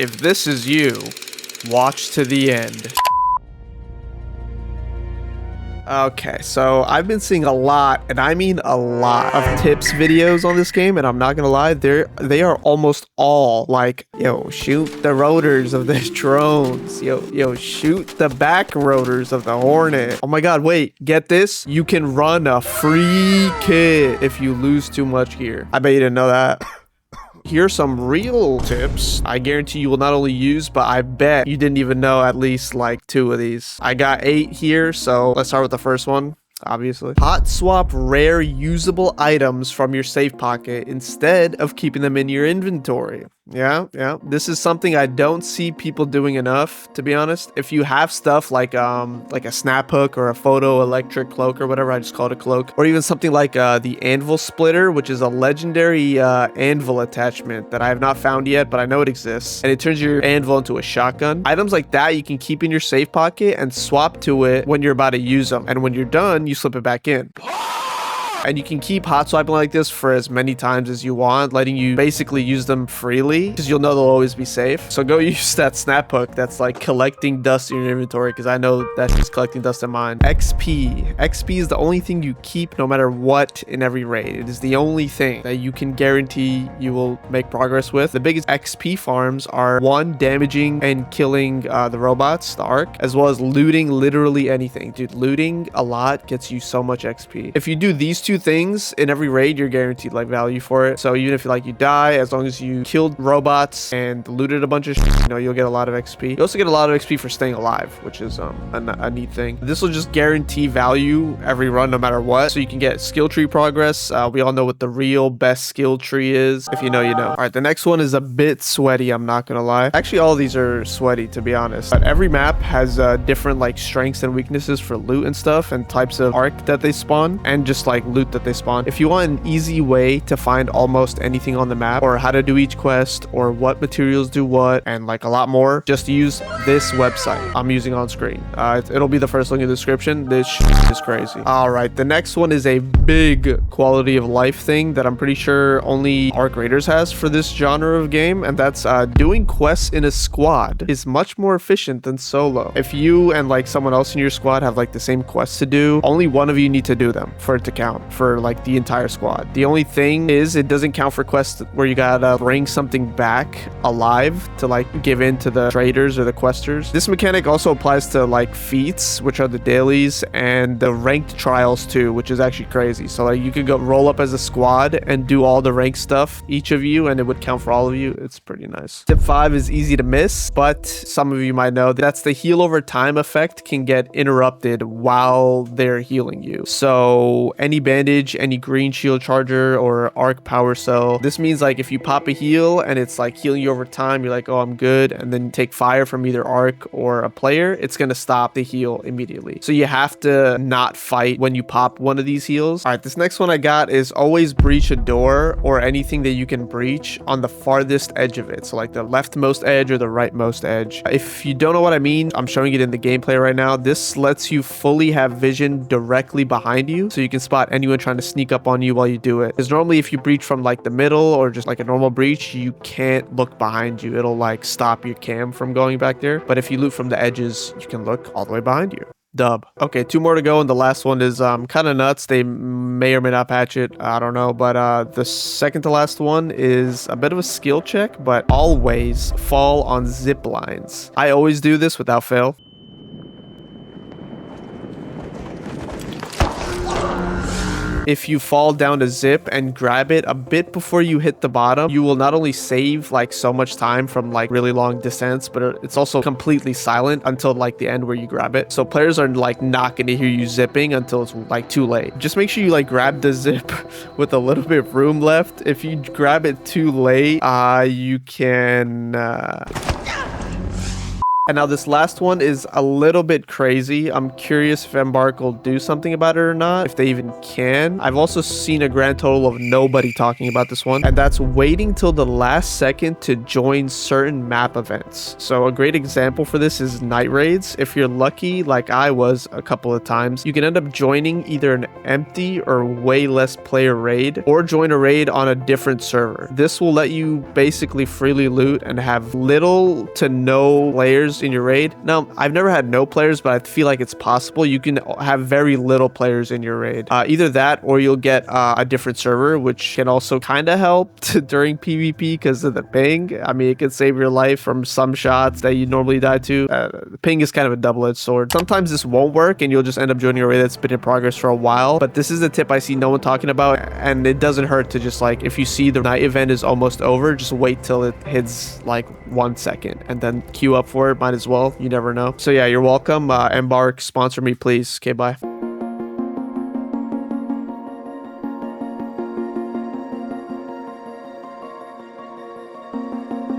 If this is you, watch to the end. Okay, so I've been seeing a lot, and I mean a lot, of tips videos on this game, and I'm not gonna lie, they are almost all like, yo, shoot the rotors of the drones, yo, shoot the back rotors of the Hornet. Oh my god, wait, get this? You can run a free kit if you lose too much gear. I bet you didn't know that. Here's some real tips I guarantee you will not only use, but I bet you didn't even know at least like 2 of these. I got 8 here, so let's start with the first one. Obviously, hot swap rare usable items from your safe pocket instead of keeping them in your inventory. Yeah, this is something I don't see people doing enough, to be honest. If you have stuff like a snap hook or a photo electric cloak or whatever, I just call it a cloak, or even something like the anvil splitter, which is a legendary anvil attachment that I have not found yet, but I know it exists, and it turns your anvil into a shotgun. Items like that you can keep in your safe pocket and swap to it when you're about to use them, and when you're done, you slip it back in. And you can keep hot swiping like this for as many times as you want, letting you basically use them freely because you'll know they'll always be safe. So go use that snap hook that's like collecting dust in your inventory, because I know that's just collecting dust in mine. XP is the only thing you keep no matter what in every raid. It is the only thing that you can guarantee you will make progress with. The biggest XP farms are 1, damaging and killing the robots, the Ark, as well as looting literally anything. Dude, looting a lot gets you so much XP. If you do these 2 things in every raid, you're guaranteed like value for it. So even if you die, as long as you killed robots and looted a bunch of shit, you'll get a lot of XP. You also get a lot of XP for staying alive, which is a neat thing. This will just guarantee value every run no matter what, so you can get skill tree progress. We all know what the real best skill tree is. If you know, you know. All right, the next one is a bit sweaty, I'm not gonna lie. Actually, all of these are sweaty, to be honest, but every map has different like strengths and weaknesses for loot and stuff, and types of arc that they spawn, and just like loot that they spawn. If you want an easy way to find almost anything on the map, or how to do each quest, or what materials do what, and like a lot more, just use this website I'm using on screen. It'll be the first link in the description. This is crazy. All right, the next one is a big quality of life thing that I'm pretty sure only Arc Raiders has for this genre of game, and that's doing quests in a squad is much more efficient than solo. If you and like someone else in your squad have like the same quests to do, only one of you need to do them for it to count for like the entire squad. The only thing is it doesn't count for quests where you gotta bring something back alive to like give in to the traders or the questers. This mechanic also applies to like feats, which are the dailies, and the ranked trials too, which is actually crazy. So like you could go roll up as a squad and do all the ranked stuff, each of you, and it would count for all of you. It's pretty nice. Tip 5 is easy to miss, but some of you might know that's the heal over time effect can get interrupted while they're healing you. So any bandage, any green shield charger, or arc power cell, this means like if you pop a heal and it's like healing you over time, you're like, oh, I'm good, and then take fire from either arc or a player, it's gonna stop the heal immediately. So you have to not fight when you pop one of these heals. All right, this next one I got is always breach a door or anything that you can breach on the farthest edge of it. So like the leftmost edge or the rightmost edge. If you don't know what I mean, I'm showing it in the gameplay right now. This lets you fully have vision directly behind you, so you can spot anyone trying to sneak up on you while you do it. Because normally if you breach from like the middle or just like a normal breach, you can't look behind you. It'll like stop your cam from going back there. But if you loot from the edges, you can look all the way behind you. Dub. Okay, 2 more to go, and the last one is kind of nuts. They may or may not patch it, I don't know, but the second to last one is a bit of a skill check, but always fall on zip lines. I always do this without fail. If you fall down a zip and grab it a bit before you hit the bottom, you will not only save like so much time from like really long descents, but it's also completely silent until like the end where you grab it. So players are like not going to hear you zipping until it's like too late. Just make sure you like grab the zip with a little bit of room left. If you grab it too late, you can And now this last one is a little bit crazy. I'm curious if Embark will do something about it or not, if they even can. I've also seen a grand total of nobody talking about this one, and that's waiting till the last second to join certain map events. So a great example for this is night raids. If you're lucky, like I was a couple of times, you can end up joining either an empty or way less player raid, or join a raid on a different server. This will let you basically freely loot and have little to no players in your raid. Now, I've never had no players, but I feel like it's possible. You can have very little players in your raid. Either that, or you'll get a different server, which can also kind of help during PvP because of the ping. I mean, it can save your life from some shots that you normally die to. The ping is kind of a double-edged sword. Sometimes this won't work, and you'll just end up joining a raid that's been in progress for a while. But this is a tip I see no one talking about, and it doesn't hurt to just, like, if you see the night event is almost over, just wait till it hits like 1 second and then queue up for it. Might as well. You never know. So yeah, you're welcome. Embark, sponsor me, please. Okay, bye.